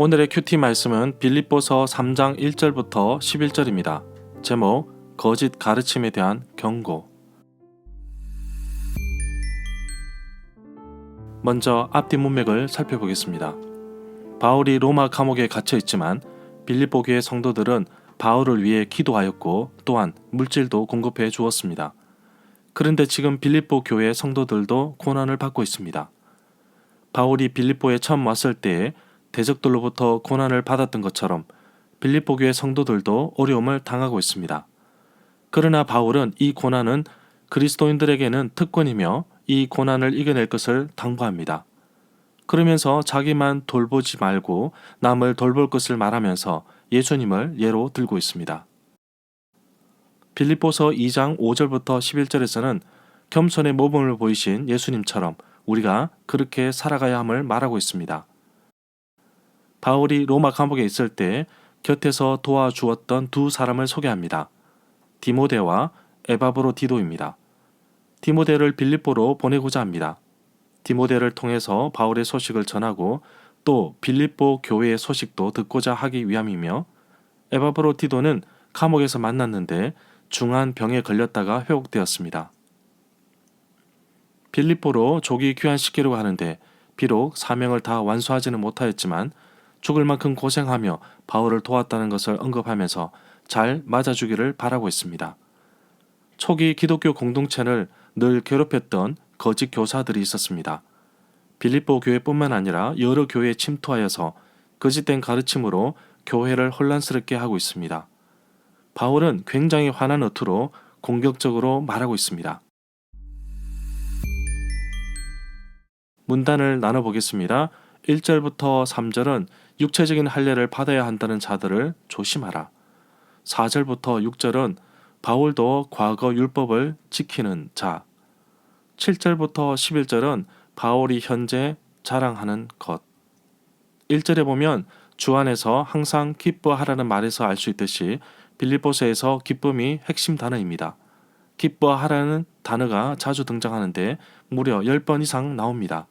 오늘의 큐티 말씀은 빌립보서 3장 1절부터 11절입니다. 제목, 거짓 가르침에 대한 경고. 먼저 앞뒤 문맥을 살펴보겠습니다. 바울이 로마 감옥에 갇혀 있지만 빌립보 교회 성도들은 바울을 위해 기도하였고 또한 물질도 공급해 주었습니다. 그런데 지금 빌립보 교회 성도들도 고난을 받고 있습니다. 바울이 빌립보에 처음 왔을 때에 대적들로부터 고난을 받았던 것처럼 빌립보 교회 성도들도 어려움을 당하고 있습니다. 그러나 바울은 이 고난은 그리스도인들에게는 특권이며 이 고난을 이겨낼 것을 당부합니다. 그러면서 자기만 돌보지 말고 남을 돌볼 것을 말하면서 예수님을 예로 들고 있습니다. 빌립보서 2장 5절부터 11절에서는 겸손의 모범을 보이신 예수님처럼 우리가 그렇게 살아가야 함을 말하고 있습니다. 바울이 로마 감옥에 있을 때 곁에서 도와주었던 두 사람을 소개합니다. 디모데와 에바브로디도입니다. 디모데를 빌립보로 보내고자 합니다. 디모데를 통해서 바울의 소식을 전하고 또 빌립보 교회의 소식도 듣고자 하기 위함이며, 에바브로디도는 감옥에서 만났는데 중한 병에 걸렸다가 회복되었습니다. 빌립보로 조기 귀환시키려고 하는데 비록 사명을 다 완수하지는 못하였지만 죽을 만큼 고생하며 바울을 도왔다는 것을 언급하면서 잘 맞아주기를 바라고 있습니다. 초기 기독교 공동체를 늘 괴롭혔던 거짓 교사들이 있었습니다. 빌립보 교회뿐만 아니라 여러 교회에 침투하여서 거짓된 가르침으로 교회를 혼란스럽게 하고 있습니다. 바울은 굉장히 환한 어투로 공격적으로 말하고 있습니다. 문단을 나눠보겠습니다. 1절부터 3절은 육체적인 할례를 받아야 한다는 자들을 조심하라. 4절부터 6절은 바울도 과거 율법을 지키는 자. 7절부터 11절은 바울이 현재 자랑하는 것. 1절에 보면 주 안에서 항상 기뻐하라는 말에서 알 수 있듯이 빌립보서에서 기쁨이 핵심 단어입니다. 기뻐하라는 단어가 자주 등장하는데 무려 10번 이상 나옵니다.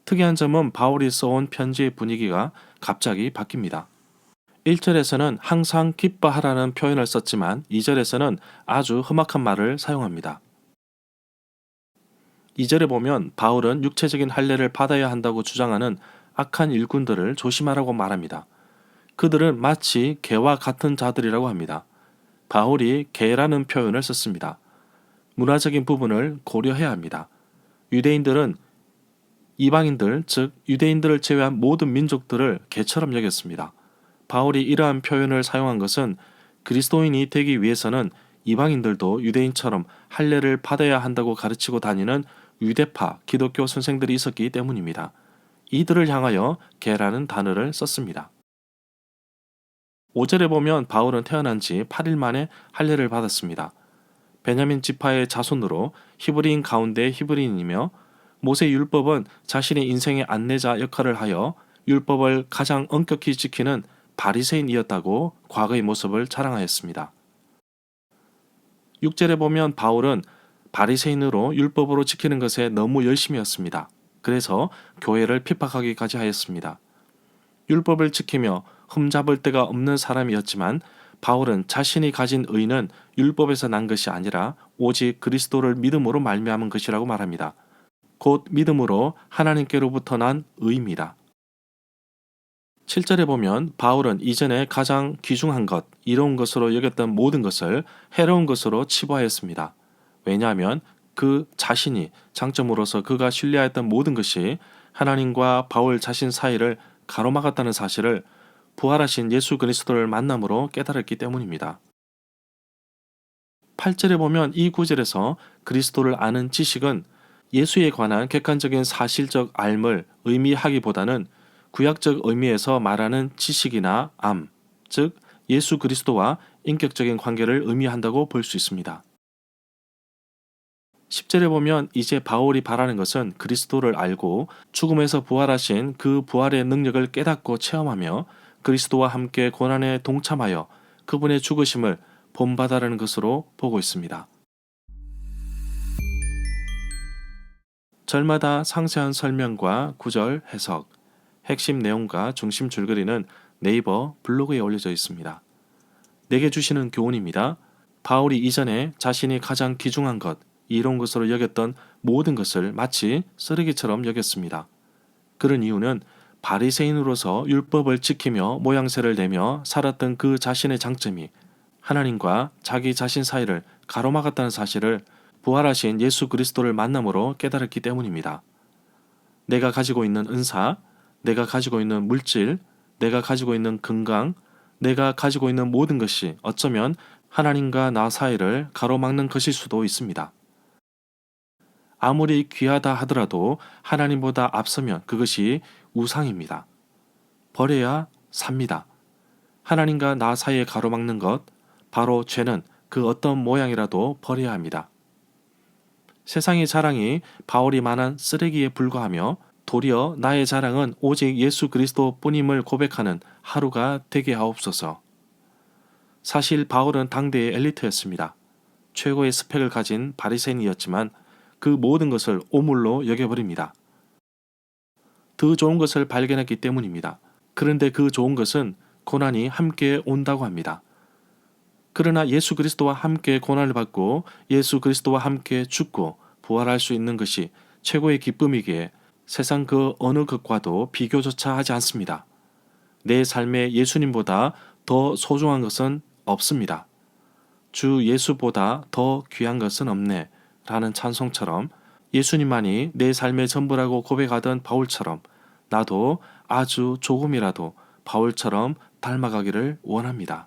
특이한 점은 바울이 써온 편지의 분위기가 갑자기 바뀝니다. 1절에서는 항상 기뻐하라는 표현을 썼지만 2절에서는 아주 험악한 말을 사용합니다. 2절에 보면 바울은 육체적인 할례를 받아야 한다고 주장하는 악한 일꾼들을 조심하라고 말합니다. 그들은 마치 개와 같은 자들이라고 합니다. 바울이 개라는 표현을 썼습니다. 문화적인 부분을 고려해야 합니다. 유대인들은 이방인들, 즉 유대인들을 제외한 모든 민족들을 개처럼 여겼습니다. 바울이 이러한 표현을 사용한 것은 그리스도인이 되기 위해서는 이방인들도 유대인처럼 할례를 받아야 한다고 가르치고 다니는 유대파 기독교 선생들이 있었기 때문입니다. 이들을 향하여 개라는 단어를 썼습니다. 5절에 보면 바울은 태어난 지 8일 만에 할례를 받았습니다. 베냐민 지파의 자손으로 히브리인 가운데 히브리인이며 모세 율법은 자신의 인생의 안내자 역할을 하여 율법을 가장 엄격히 지키는 바리새인이었다고 과거의 모습을 자랑하였습니다. 6절에 보면 바울은 바리새인으로 율법으로 지키는 것에 너무 열심이었습니다. 그래서 교회를 핍박하기까지 하였습니다. 율법을 지키며 흠잡을 데가 없는 사람이었지만 바울은 자신이 가진 의는 율법에서 난 것이 아니라 오직 그리스도를 믿음으로 말미암은 것이라고 말합니다. 곧 믿음으로 하나님께로부터 난 의입니다. 7절에 보면 바울은 이전에 가장 귀중한 것, 이로운 것으로 여겼던 모든 것을 해로운 것으로 치부하였습니다. 왜냐하면 그 자신이 장점으로서 그가 신뢰하였던 모든 것이 하나님과 바울 자신 사이를 가로막았다는 사실을 부활하신 예수 그리스도를 만남으로 깨달았기 때문입니다. 8절에 보면 이 구절에서 그리스도를 아는 지식은 예수에 관한 객관적인 사실적 알을 의미하기보다는 구약적 의미에서 말하는 지식이나 암, 즉 예수 그리스도와 인격적인 관계를 의미한다고 볼 수 있습니다. 10절에 보면 이제 바울이 바라는 것은 그리스도를 알고 죽음에서 부활하신 그 부활의 능력을 깨닫고 체험하며 그리스도와 함께 고난에 동참하여 그분의 죽으심을 본받아라는 것으로 보고 있습니다. 절마다 상세한 설명과 구절 해석, 핵심 내용과 중심 줄거리는 네이버 블로그에 올려져 있습니다. 내게 주시는 교훈입니다. 바울이 이전에 자신이 가장 귀중한 것, 이로운 것으로 여겼던 모든 것을 마치 쓰레기처럼 여겼습니다. 그런 이유는 바리새인으로서 율법을 지키며 모양새를 내며 살았던 그 자신의 장점이 하나님과 자기 자신 사이를 가로막았다는 사실을 부활하신 예수 그리스도를 만남으로 깨달았기 때문입니다. 내가 가지고 있는 은사, 내가 가지고 있는 물질, 내가 가지고 있는 건강, 내가 가지고 있는 모든 것이 어쩌면 하나님과 나 사이를 가로막는 것일 수도 있습니다. 아무리 귀하다 하더라도 하나님보다 앞서면 그것이 우상입니다. 버려야 삽니다. 하나님과 나 사이에 가로막는 것, 바로 죄는 그 어떤 모양이라도 버려야 합니다. 세상의 자랑이 바울이 말한 쓰레기에 불과하며 도리어 나의 자랑은 오직 예수 그리스도 뿐임을 고백하는 하루가 되게 하옵소서. 사실 바울은 당대의 엘리트였습니다. 최고의 스펙을 가진 바리새인이었지만 그 모든 것을 오물로 여겨버립니다. 더 좋은 것을 발견했기 때문입니다. 그런데 그 좋은 것은 고난이 함께 온다고 합니다. 그러나 예수 그리스도와 함께 고난을 받고 예수 그리스도와 함께 죽고 부활할 수 있는 것이 최고의 기쁨이기에 세상 그 어느 것과도 비교조차 하지 않습니다. 내 삶에 예수님보다 더 소중한 것은 없습니다. 주 예수보다 더 귀한 것은 없네 라는 찬송처럼 예수님만이 내 삶의 전부라고 고백하던 바울처럼 나도 아주 조금이라도 바울처럼 닮아가기를 원합니다.